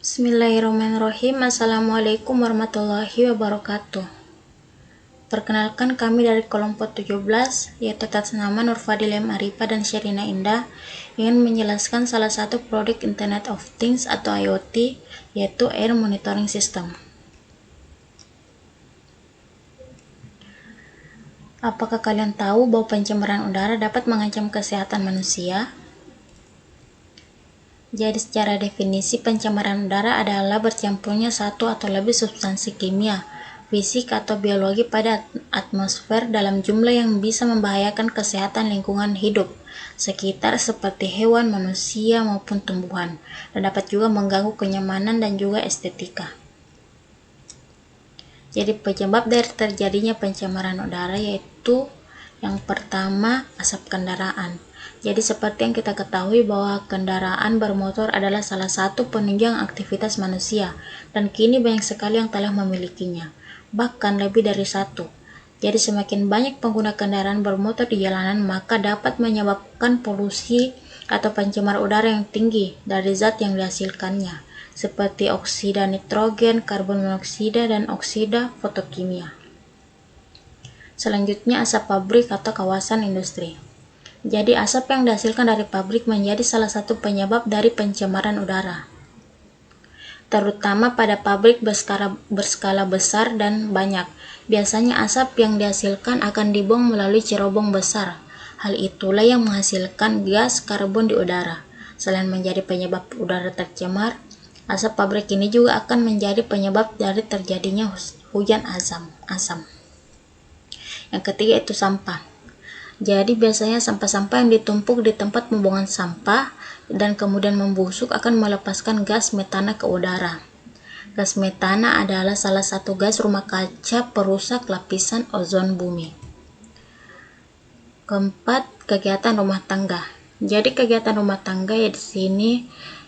Bismillahirrahmanirrahim. Assalamualaikum warahmatullahi wabarakatuh. Perkenalkan, kami dari kelompok 17, yaitu atas nama Nurfadil M. Arifah dan Sherina Indah, ingin menjelaskan salah satu produk Internet of Things atau IoT, yaitu Air Monitoring System. Apakah kalian tahu bahwa pencemaran udara dapat mengancam kesehatan manusia? Jadi secara definisi, pencemaran udara adalah bercampurnya satu atau lebih substansi kimia, fisik atau biologi pada atmosfer dalam jumlah yang bisa membahayakan kesehatan lingkungan hidup sekitar seperti hewan, manusia, maupun tumbuhan, dan dapat juga mengganggu kenyamanan dan juga estetika. Jadi penyebab dari terjadinya pencemaran udara yaitu yang pertama, asap kendaraan. Jadi seperti yang kita ketahui bahwa kendaraan bermotor adalah salah satu penunjang aktivitas manusia, dan kini banyak sekali yang telah memilikinya, bahkan lebih dari satu. Jadi semakin banyak pengguna kendaraan bermotor di jalanan, maka dapat menyebabkan polusi atau pencemar udara yang tinggi dari zat yang dihasilkannya, seperti oksida nitrogen, karbon monoksida, dan oksida fotokimia. Selanjutnya, asap pabrik atau kawasan industri. Jadi asap yang dihasilkan dari pabrik menjadi salah satu penyebab dari pencemaran udara, terutama pada pabrik berskala besar dan banyak. Biasanya asap yang dihasilkan akan dibuang melalui cerobong besar. Hal itulah yang menghasilkan gas karbon di udara. Selain menjadi penyebab udara tercemar, asap pabrik ini juga akan menjadi penyebab dari terjadinya hujan asam. Yang ketiga itu sampah. Jadi biasanya sampah-sampah yang ditumpuk di tempat pembuangan sampah dan kemudian membusuk akan melepaskan gas metana ke udara. Gas metana adalah salah satu gas rumah kaca perusak lapisan ozon bumi. Keempat, kegiatan rumah tangga. Jadi kegiatan rumah tangga di sini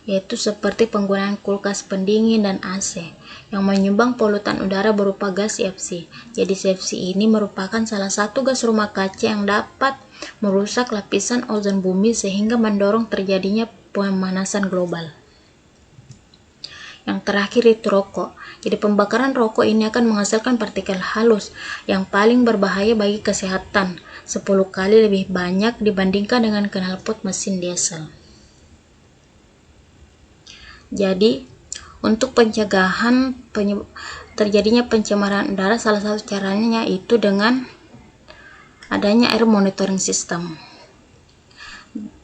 yaitu seperti penggunaan kulkas pendingin dan AC yang menyumbang polutan udara berupa gas CFC. Jadi CFC ini merupakan salah satu gas rumah kaca yang dapat merusak lapisan ozon bumi sehingga mendorong terjadinya pemanasan global. Yang terakhir itu rokok. Jadi pembakaran rokok ini akan menghasilkan partikel halus yang paling berbahaya bagi kesehatan, 10 kali lebih banyak dibandingkan dengan knalpot mesin diesel. Jadi, untuk pencegahan terjadinya pencemaran udara, salah satu caranya yaitu dengan adanya air monitoring system.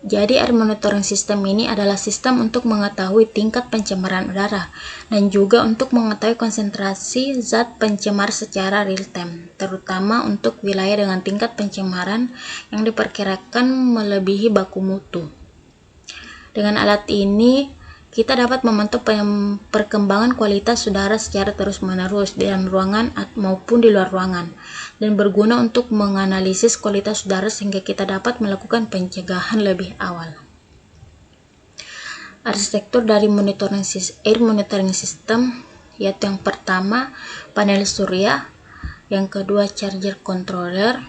Jadi, air monitoring system ini adalah sistem untuk mengetahui tingkat pencemaran udara dan juga untuk mengetahui konsentrasi zat pencemar secara real time, terutama untuk wilayah dengan tingkat pencemaran yang diperkirakan melebihi baku mutu. Dengan alat ini, kita dapat memantau perkembangan kualitas udara secara terus-menerus di dalam ruangan maupun di luar ruangan, dan berguna untuk menganalisis kualitas udara sehingga kita dapat melakukan pencegahan lebih awal. Arsitektur dari air monitoring system yaitu yang pertama, panel surya, yang kedua, charger controller,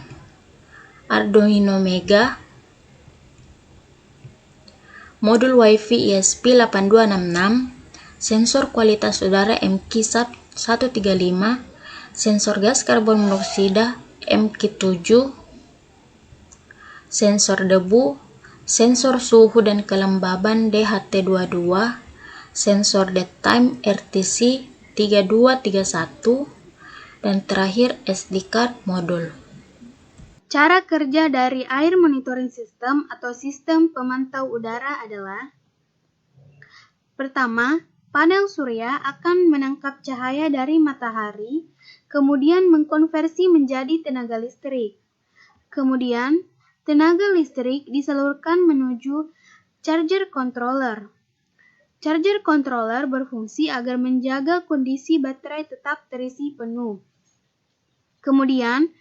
Arduino Mega, modul Wi-Fi ESP8266, sensor kualitas udara MQ135, sensor gas karbon monoksida MQ7, sensor debu, sensor suhu dan kelembaban DHT22, sensor dead time RTC 3231, dan terakhir SD card modul. Cara kerja dari air monitoring system atau sistem pemantau udara adalah: pertama, panel surya akan menangkap cahaya dari matahari, kemudian mengkonversi menjadi tenaga listrik. Kemudian, tenaga listrik disalurkan menuju charger controller. Charger controller berfungsi agar menjaga kondisi baterai tetap terisi penuh. Kemudian,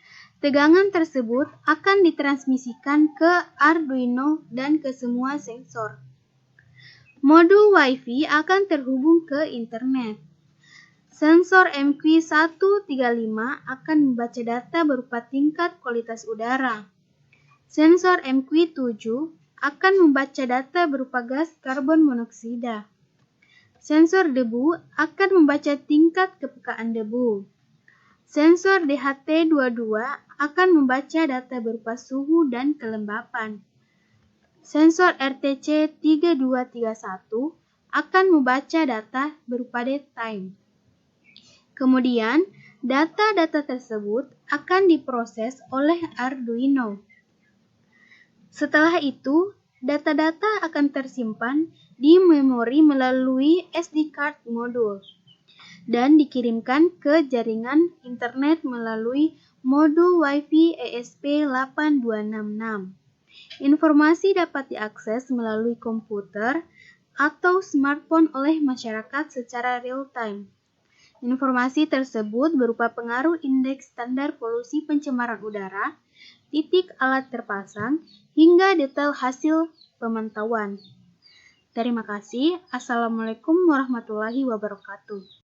tegangan tersebut akan ditransmisikan ke Arduino dan ke semua sensor. Modul Wi-Fi akan terhubung ke internet. Sensor MQ135 akan membaca data berupa tingkat kualitas udara. Sensor MQ7 akan membaca data berupa gas karbon monoksida. Sensor debu akan membaca tingkat kepekaan debu. Sensor DHT22 akan membaca data berupa suhu dan kelembapan. Sensor RTC3231 akan membaca data berupa date time. Kemudian, data-data tersebut akan diproses oleh Arduino. Setelah itu, data-data akan tersimpan di memori melalui SD card modul dan dikirimkan ke jaringan internet melalui modul Wi-Fi ESP8266. Informasi dapat diakses melalui komputer atau smartphone oleh masyarakat secara real-time. Informasi tersebut berupa pengaruh indeks standar polusi pencemaran udara, titik alat terpasang, hingga detail hasil pemantauan. Terima kasih. Assalamualaikum warahmatullahi wabarakatuh.